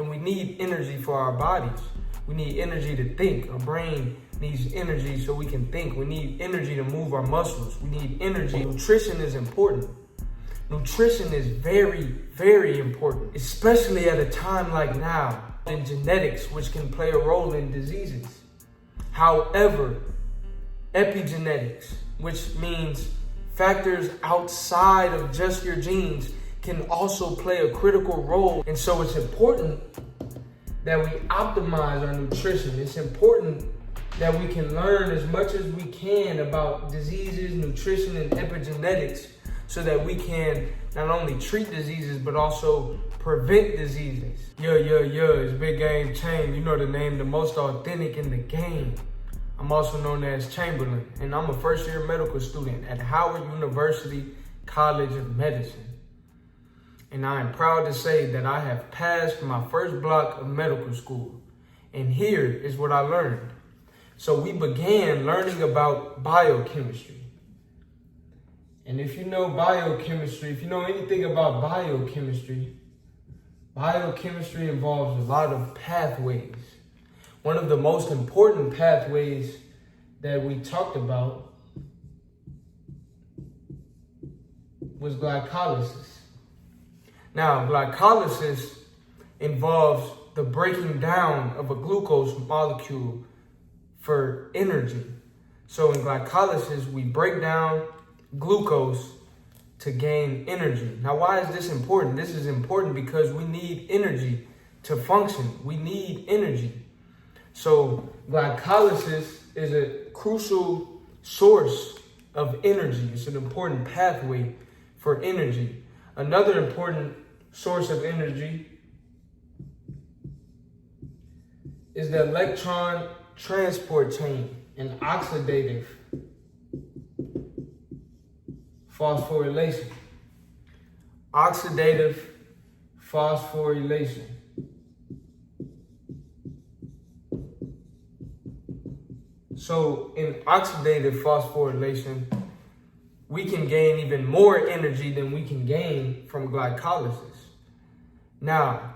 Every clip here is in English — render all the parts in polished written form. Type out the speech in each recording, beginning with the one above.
And we need energy for our bodies. We need energy to think. Our brain needs energy so we can think. We need energy to move our muscles. We need energy. Nutrition is important. Nutrition is very, very important, especially at a time like now in genetics, which can play a role in diseases. However, epigenetics, which means factors outside of just your genes, can also play a critical role. And so it's important that we optimize our nutrition. It's important that we can learn as much as we can about diseases, nutrition, and epigenetics so that we can not only treat diseases, but also prevent diseases. It's BigGameCham. You know the name, the most authentic in the game. I'm also known as Chamberlain, and I'm a first-year medical student at Howard University College of Medicine. And I am proud to say that I have passed my first block of medical school. And here is what I learned. So we began learning about biochemistry. And if you know biochemistry, if you know anything about biochemistry, biochemistry involves a lot of pathways. One of the most important pathways that we talked about was glycolysis. Now, glycolysis involves the breaking down of a glucose molecule for energy. So in glycolysis, we break down glucose to gain energy. Now, why is this important? This is important because we need energy to function. We need energy. So glycolysis is a crucial source of energy. It's an important pathway for energy. Another important source of energy is the electron transport chain and oxidative phosphorylation. Oxidative phosphorylation. So in oxidative phosphorylation, we can gain even more energy than we can gain from glycolysis. Now,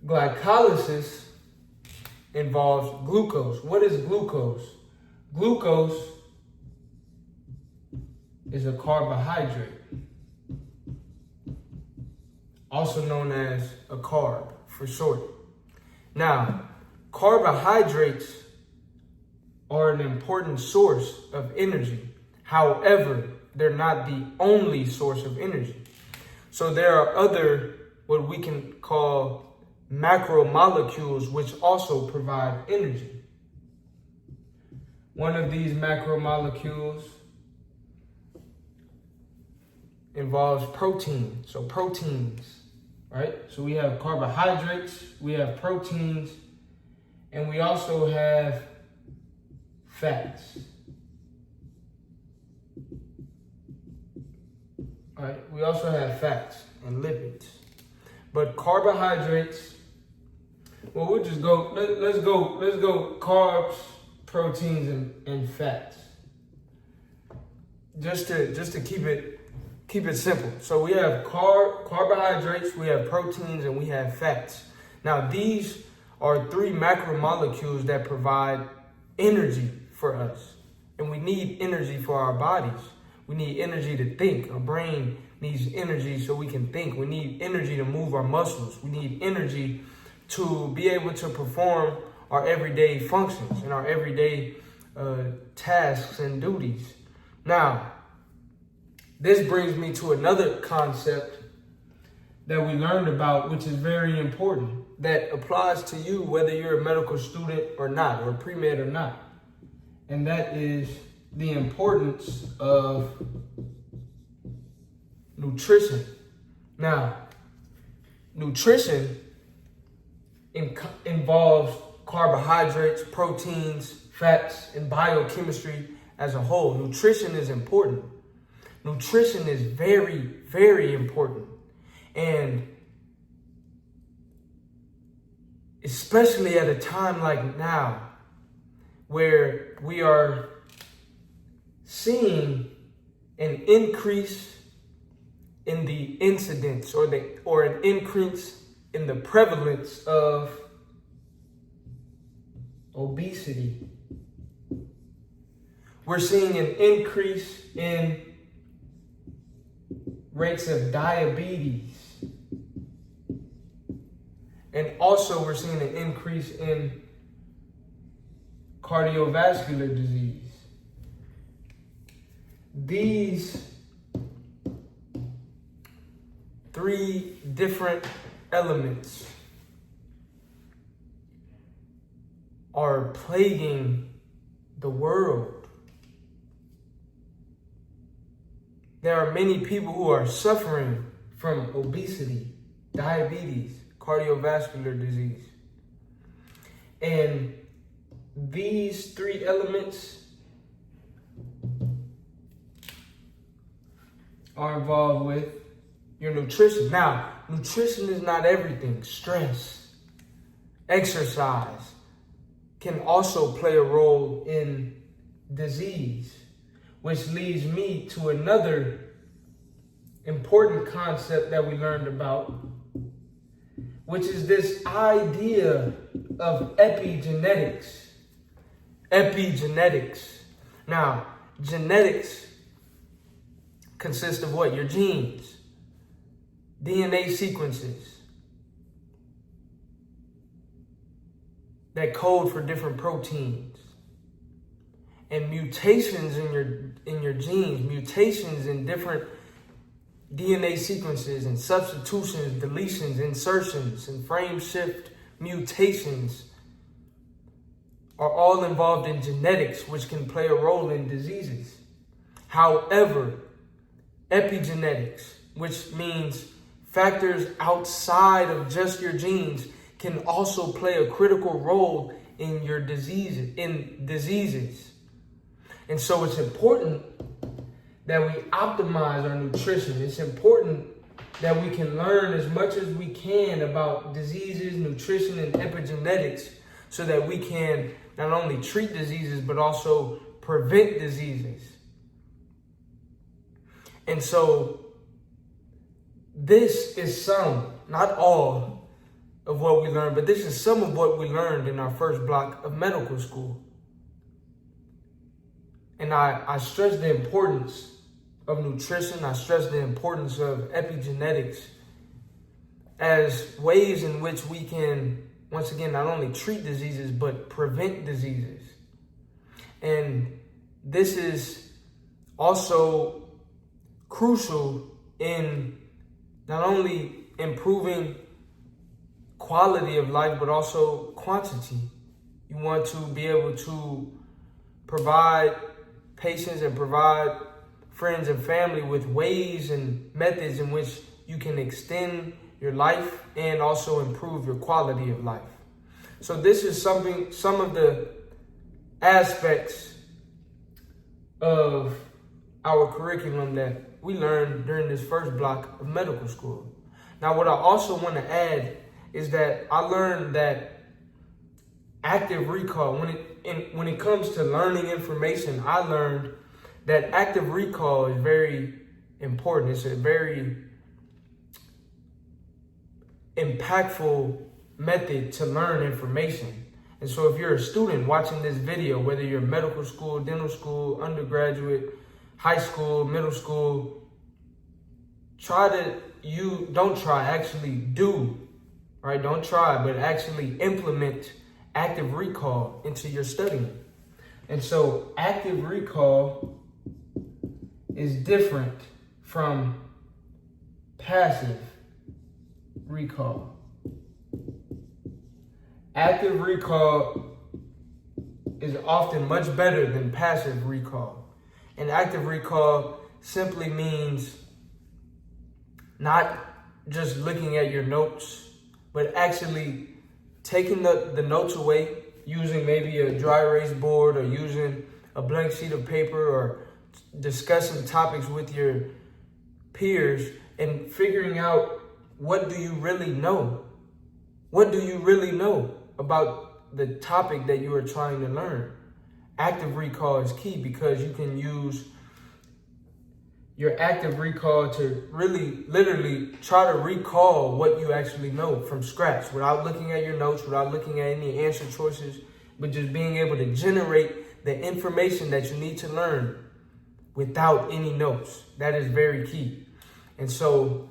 glycolysis involves glucose. What is glucose? Glucose is a carbohydrate, also known as a carb for short. Now, carbohydrates are an important source of energy. However, they're not the only source of energy. So there are other, what we can call macromolecules, which also provide energy. One of these macromolecules involves protein. So proteins, right? So we have carbohydrates, we have proteins, and we also have fats. All right, we also have fats and lipids. But carbohydrates, well, we'll just go, let's go carbs, proteins, and fats. Just to keep it simple. So we have carbohydrates, we have proteins, and we have fats. Now these are three macromolecules that provide energy for us. And we need energy for our bodies. We need energy to think. Our brain needs energy so we can think. We need energy to move our muscles. We need energy to be able to perform our everyday functions and our everyday tasks and duties. Now, this brings me to another concept that we learned about, which is very important, that applies to you whether you're a medical student or not, or pre-med or not. And that is the importance of nutrition. Now, nutrition involves carbohydrates, proteins, fats, and biochemistry as a whole. Nutrition is important. Nutrition is very, very important. And especially at a time like now, where we are seeing an increase in the incidence or an increase in the prevalence of obesity. We're seeing an increase in rates of diabetes. And also we're seeing an increase in cardiovascular disease. These three different elements are plaguing the world. There are many people who are suffering from obesity, diabetes, cardiovascular disease. And these three elements are involved with your nutrition. Now, nutrition is not everything. Stress, exercise can also play a role in disease, which leads me to another important concept that we learned about, which is this idea of epigenetics. Epigenetics. Now, genetics consists of what? Your genes, DNA sequences that code for different proteins, and mutations in your genes, mutations in different DNA sequences, and substitutions, deletions, insertions, and frame shift mutations are all involved in genetics, which can play a role in diseases. However, epigenetics, which means factors outside of just your genes, can also play a critical role in your diseases. And so it's important that we optimize our nutrition. It's important that we can learn as much as we can about diseases, nutrition, and epigenetics, so that we can not only treat diseases, but also prevent diseases. And so this is some, not all, of what we learned, but this is some of what we learned in our first block of medical school. And I stress the importance of nutrition. I stress the importance of epigenetics as ways in which we can, once again, not only treat diseases, but prevent diseases. And this is also crucial in not only improving quality of life, but also quantity. You want to be able to provide patients and provide friends and family with ways and methods in which you can extend your life and also improve your quality of life. So this is some of the aspects of our curriculum that we learned during this first block of medical school. Now, what I also want to add is that I learned that active recall, when it comes to learning information, I learned that active recall is very important. It's a very impactful method to learn information. And so if you're a student watching this video, whether you're medical school, dental school, undergraduate, high school, middle school, actually do, right? Don't try, but actually implement active recall into your studying. And so active recall is different from passive recall. Active recall is often much better than passive recall. And active recall simply means not just looking at your notes, but actually taking the notes away, using maybe a dry erase board or using a blank sheet of paper, or discussing topics with your peers and figuring out, what do you really know? What do you really know about the topic that you are trying to learn? Active recall is key because you can use your active recall to really, literally try to recall what you actually know from scratch without looking at your notes, without looking at any answer choices, but just being able to generate the information that you need to learn without any notes. That is very key. And so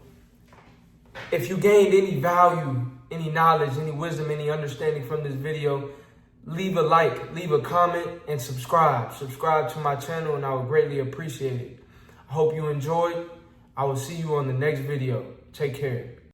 if you gained any value, any knowledge, any wisdom, any understanding from this video, leave a like, leave a comment, and subscribe. Subscribe to my channel, and I would greatly appreciate it. I hope you enjoyed. I will see you on the next video. Take care.